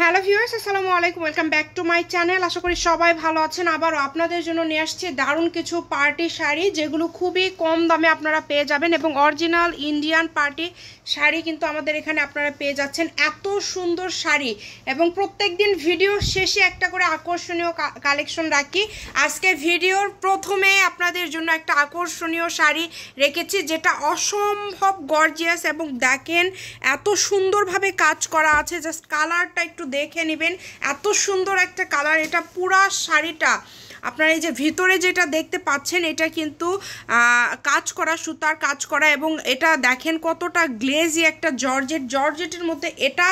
Hello viewers, আসসালামু আলাইকুম। Welcome back to my channel. আশা করি সবাই ভালো আছেন। আবারও আপনাদের জন্য নিয়ে আসছি দারুণ কিছু পার্টি শাড়ি, যেগুলো খুবই কম দামে আপনারা পেয়ে যাবেন এবং অরিজিনাল ইন্ডিয়ান পার্টি শাড়ি কিন্তু আমাদের এখানে আপনারা পেয়ে যাচ্ছেন। এত সুন্দর শাড়ি এবং প্রত্যেকদিন ভিডিও শেষে একটা করে আকর্ষণীয় কালেকশন রাখি। আজকে ভিডিওর প্রথমে আপনাদের জন্য একটা আকর্ষণীয় শাড়ি রেখেছি, যেটা অসম্ভব গর্জিয়াস এবং দেখেন এত সুন্দরভাবে কাজ করা আছে। জাস্ট কালারটা একটু দেখে নেবেন, এত সুন্দর একটা কালার। এটা পুরা শাড়িটা আপনারা এই যে ভিতরে যেটা দেখতে পাচ্ছেন, এটা কিন্তু কাজ করা, সুতার কাজ করা, এবং এটা দেখেন কতটা গ্লেজি একটা জর্জেটের মধ্যে। এটা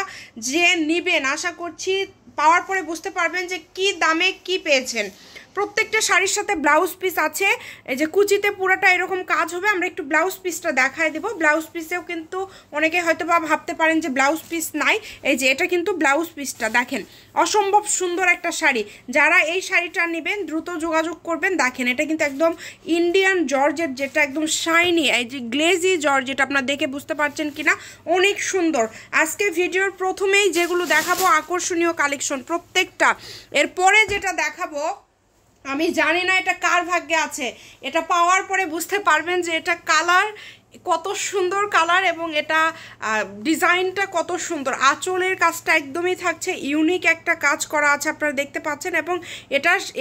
যে নিবেন আশা করছি পাওয়ার পরে বুঝতে পারবেন যে কি দামে কি পেয়েছেন। প্রত্যেকটা শাড়ির সাথে ব্লাউজ পিস আছে। এই যে কুচিতে পুরোটা এরকম কাজ হবে। আমরা একটু ব্লাউজ পিসটা দেখাই দেবো। ব্লাউজ পিসেও কিন্তু অনেকে হয়তো বা ভাবতে পারেন যে ব্লাউজ পিস নাই, এই যে এটা কিন্তু ব্লাউজ পিসটা দেখেন। অসম্ভব সুন্দর একটা শাড়ি। যারা এই শাড়িটা নেবেন দ্রুত যোগাযোগ করবেন। দেখেন এটা কিন্তু একদম ইন্ডিয়ান জর্জেট, যেটা একদম শাইনি, এই যে গ্লেজি জর্জেট। আপনারা দেখে বুঝতে পারছেন কিনা, অনেক সুন্দর। আজকে ভিডিওর প্রথমেই যেগুলো দেখাবো আকর্ষণীয় কালেকশন প্রত্যেকটা। এরপরে যেটা দেখাবো আমি জানি না এটা কার ভাগ্যে আছে, এটা পাওয়ার পরে বুঝতে পারবেন যে এটা কালার কত সুন্দর কালার এবং এটা ডিজাইনটা কত সুন্দর। আঁচলের কাজটা একদমই থাকছে ইউনিক একটা কাজ করা আছে, আপনারা দেখতে পাচ্ছেন। এবং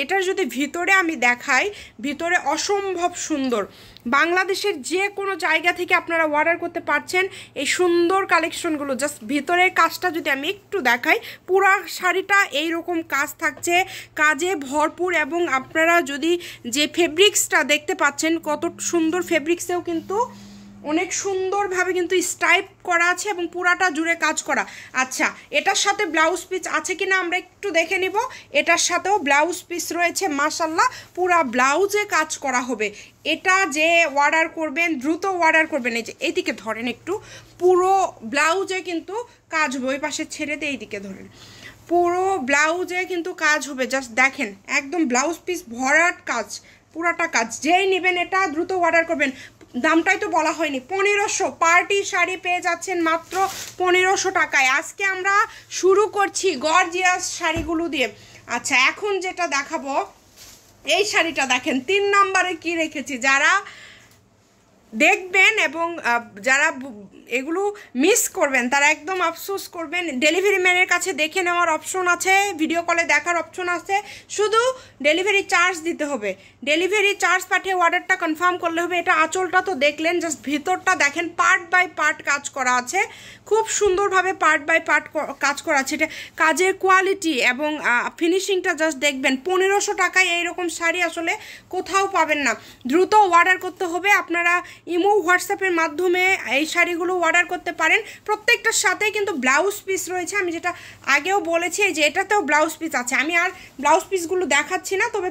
এটার যদি ভিতরে আমি দেখাই, ভিতরে অসম্ভব সুন্দর। বাংলাদেশের যে কোনো জায়গা থেকে আপনারা অর্ডার করতে পারছেন এই সুন্দর কালেকশনগুলো। জাস্ট ভিতরের কাজটা যদি আমি একটু দেখাই, পুরা শাড়িটা এইরকম কাজ থাকছে, কাজে ভরপুর। এবং আপনারা যদি যে ফেব্রিক্সটা দেখতে পাচ্ছেন কত সুন্দর, ফেব্রিক্সেও কিন্তু অনেক সুন্দরভাবে কিন্তু স্টাইপ করা আছে এবং পুরাটা জুড়ে কাজ করা। আচ্ছা, এটার সাথে ব্লাউজ পিস আছে কিনা আমরা একটু দেখে নিব। এটার সাথেও ব্লাউজ পিস রয়েছে, মাশাল্লাহ পুরা ব্লাউজে কাজ করা হবে। এটা যে অর্ডার করবেন দ্রুত অর্ডার করবেন। এই যে এইদিকে ধরেন একটু, পুরো ব্লাউজে কিন্তু কাজ হবে। ওই পাশে ছেড়ে দিয়ে এইদিকে ধরেন, পুরো ব্লাউজে কিন্তু কাজ হবে। জাস্ট দেখেন একদম ব্লাউজ পিস ভরাট কাজ, পুরাটা কাজ। যেই নেবেন এটা দ্রুত অর্ডার করবেন। দামটাই তো বলা হয়নি, 1500 পার্টি শাড়ি পেয়ে যাচ্ছেন মাত্র 1500 টাকায়। আজকে আমরা শুরু করছি গর্জিয়াস শাড়িগুলো দিয়ে। আচ্ছা, এখন যেটা দেখাবো এই শাড়িটা দেখেন 3 নম্বরে কি রেখেছি। যারা দেখবেন এবং যারা এগুলো মিস করবেন তারা একদম আফসোস করবেন। ডেলিভারি ম্যানের কাছে দেখে নেওয়ার অপশন আছে, ভিডিও কলে দেখার অপশন আছে, শুধু ডেলিভারি চার্জ দিতে হবে। ডেলিভারি চার্জ পাঠিয়ে অর্ডারটা কনফার্ম করলে হবে। এটা আঁচলটা তো দেখলেন, জাস্ট ভিতরটা দেখেন পার্ট বাই পার্ট কাজ করা আছে, খুব সুন্দরভাবে পার্ট বাই পার্ট কাজ করা আছে। এটা কাজের কোয়ালিটি এবং ফিনিশিংটা জাস্ট দেখবেন। 1500 টাকায় এইরকম শাড়ি আসলে কোথাও পাবেন না। দ্রুত অর্ডার করতে হবে। আপনারা ইমো হোয়াটসঅ্যাপের মাধ্যমে এই শাড়িগুলো অর্ডার করতে পারেন। প্রত্যেকটার সাথে কিন্তু ব্লাউজ পিস রয়েছে। আমি যেটা আগেও বলেছি যে এটাতেও ব্লাউজ পিস আছে। আমি আর ব্লাউজ পিসগুলো দেখাচ্ছি না, তবে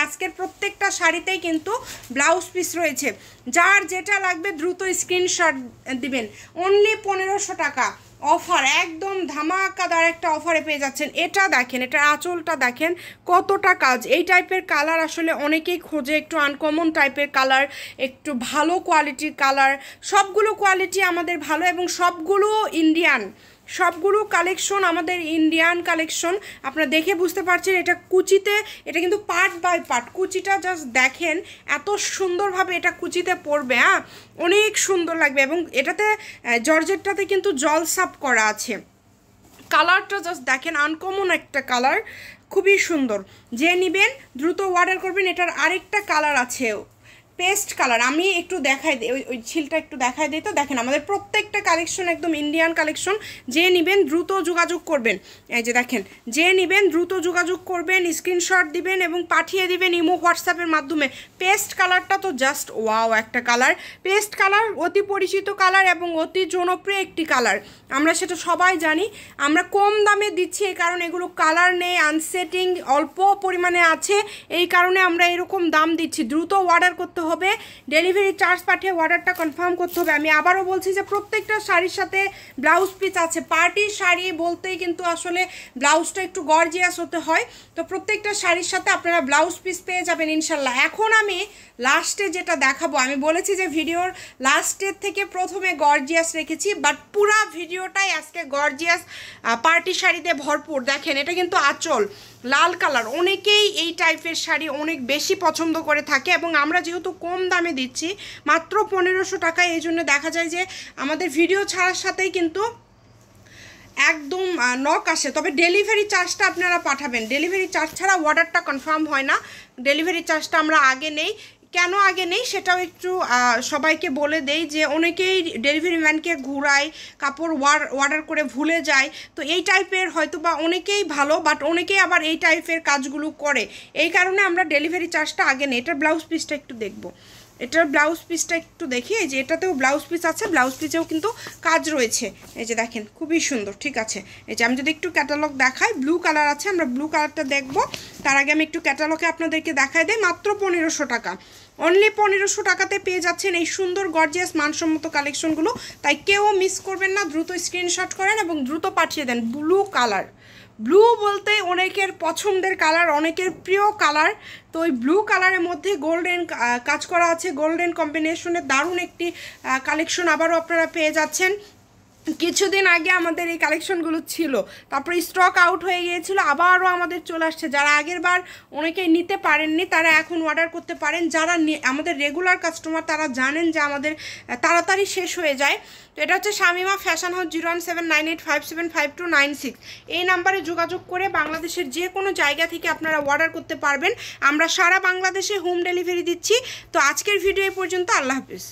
আজকের প্রত্যেকটা শাড়িতেই কিন্তু ব্লাউজ পিস রয়েছে। যার যেটা লাগবে দ্রুত স্ক্রিনশট দিবেন। অনলি 1500 টাকা অফার, একদম ধামাকাদার একটা অফারে পেয়ে যাচ্ছেন। এটা দেখেন, এটা আঁচলটা দেখেন কতটা কাজ। এই টাইপের কালার আসলে অনেকেই খোঁজে, একটু আনকমন টাইপের কালার, একটু ভালো কোয়ালিটির কালার। সবগুলো কোয়ালিটি আমাদের ভালো এবং সবগুলো ইন্ডিয়ান, সবগুলো কালেকশন আমাদের ইন্ডিয়ান কালেকশন। আপনারা দেখে বুঝতে পারছেন এটা কুচিতে, এটা কিন্তু পার্ট বাই পার্ট। কুচিটা জাস্ট দেখেন এত সুন্দরভাবে এটা কুচিতে পড়বে, হ্যাঁ অনেক সুন্দর লাগবে। এবং এটাতে জর্জেটটাতে কিন্তু জল সাপ করা আছে। কালারটা জাস্ট দেখেন, আনকমন একটা কালার, খুবই সুন্দর। যে নেবেন দ্রুত অর্ডার করবেন। এটার আরেকটা কালার আছে পেস্ট কালার, আমি একটু দেখাই দিই, ওই ছিলটা একটু দেখাই দিই। তো দেখেন আমাদের প্রত্যেকটা কালেকশন একদম ইন্ডিয়ান কালেকশন। যে নেবেন দ্রুত যোগাযোগ করবেন। এই যে দেখেন, যে নেবেন দ্রুত যোগাযোগ করবেন, স্ক্রিনশট দিবেন এবং পাঠিয়ে দিবেন ইমো হোয়াটসঅ্যাপের মাধ্যমে। পেস্ট কালারটা তো জাস্ট ওয়াও একটা কালার। পেস্ট কালার অতি পরিচিত কালার এবং অতি জনপ্রিয় একটি কালার, আমরা সেটা সবাই জানি। আমরা কম দামে দিচ্ছি এই কারণে এগুলো কালার নেই, আনসেটিং অল্প পরিমাণে আছে, এই কারণে আমরা এরকম দাম দিচ্ছি। দ্রুত অর্ডার করতে হবে, ডেলিভারি চার্জ পাঠিয়ে অর্ডারটা কনফার্ম করতে হবে। আমি আবারও বলছি যে প্রত্যেকটা শাড়ির সাথে ব্লাউজ পিস আছে। পার্টি শাড়ি বলতেই কিন্তু আসলে ব্লাউজটা একটু গর্জিয়াস হতে হয়, তো প্রত্যেকটা শাড়ির সাথে আপনারা ব্লাউজ পিস পেয়ে যাবেন ইনশাল্লাহ। এখন আমি লাস্টে যেটা দেখাবো, আমি বলেছি যে ভিডিওর লাস্টের থেকে প্রথমে গর্জিয়াস রেখেছি, বাট পুরা ভিডিওটাই আজকে গর্জিয়াস পার্টি শাড়িতে ভরপুর। দেখেন এটা কিন্তু আঁচল লাল কালার, অনেকেই এই টাইপের শাড়ি অনেক বেশি পছন্দ করে থাকে এবং আমরা যেহেতু কম দামে দিচ্ছি মাত্র 1500 টাকায়, এই জন্য দেখা যায় যে আমাদের ভিডিও ছাড়ার সাথেই কিন্তু একদম নক আসে। তবে ডেলিভারি চার্জটা আপনারা পাঠাবেন, ডেলিভারি চার্জ ছাড়া অর্ডারটা কনফার্ম হয় না। ডেলিভারি চার্জটা আমরা আগে নেই, কেন আগে নেই সেটাও একটু সবাইকে বলে দেই যে অনেকেই ডেলিভারি ম্যানকে ঘুরায়, কাপড় অর্ডার করে ভুলে যায়, তো এই টাইপের হয়তো বা অনেকেই ভালো, বাট অনেকেই আবার এই টাইপের কাজগুলো করে, এই কারণে আমরা ডেলিভারি চার্জটা আগে নেই। এটার ব্লাউজ পিসটা একটু দেখবো, এটার ব্লাউজ পিসটা একটু দেখি। এই যে এটাতেও ব্লাউজ পিস আছে, ব্লাউজ পিসেও কিন্তু কাজ রয়েছে, এই যে দেখেন খুবই সুন্দর। ঠিক আছে, এই যে আমি যদি একটু ক্যাটালগ দেখাই, ব্লু কালার আছে, আমরা ব্লু কালারটা দেখবো। তার আগে আমি একটু ক্যাটালগে আপনাদেরকে দেখাই দেই। মাত্র 1500 টাকা, অনলি 1500 টাকাতে পেয়ে যাচ্ছেন এই সুন্দর গর্জিয়াস মানসম্মত কালেকশনগুলো। তাই কেউ মিস করবেন না, দ্রুত স্ক্রিনশট করেন এবং দ্রুত পাঠিয়ে দেন। ব্লু কালার, ব্লু বলতে অনেকের পছন্দের কালার, অনেকের প্রিয় কালার, তো ওই ব্লু কালারের মধ্যে গোল্ডেন কাজ করা আছে, গোল্ডেন কম্বিনেশনের দারুণ একটি কালেকশন আবারও আপনারা পেয়ে যাচ্ছেন। কিছুদিন আগে আমাদের এই কালেকশনগুলো ছিল, তারপরে স্টক আউট হয়ে গিয়েছিল, আবারও আমাদের চলে আসছে। যারা আগের বার অনেকেই নিতে পারেননি তারা এখন অর্ডার করতে পারেন, যারা আমাদের রেগুলার কাস্টমার তারা জানেন যে আমাদের তাড়াতাড়ি শেষ হয়ে যায়। তো এটা হচ্ছে শামিমা ফ্যাশন হাউস, 01798575296, এই নাম্বারে যোগাযোগ করে বাংলাদেশের যে কোনো জায়গা থেকে আপনারা অর্ডার করতে পারবেন। আমরা সারা বাংলাদেশে হোম ডেলিভারি দিচ্ছি। তো আজকের ভিডিও এই পর্যন্ত, আল্লাহ হাফিজ।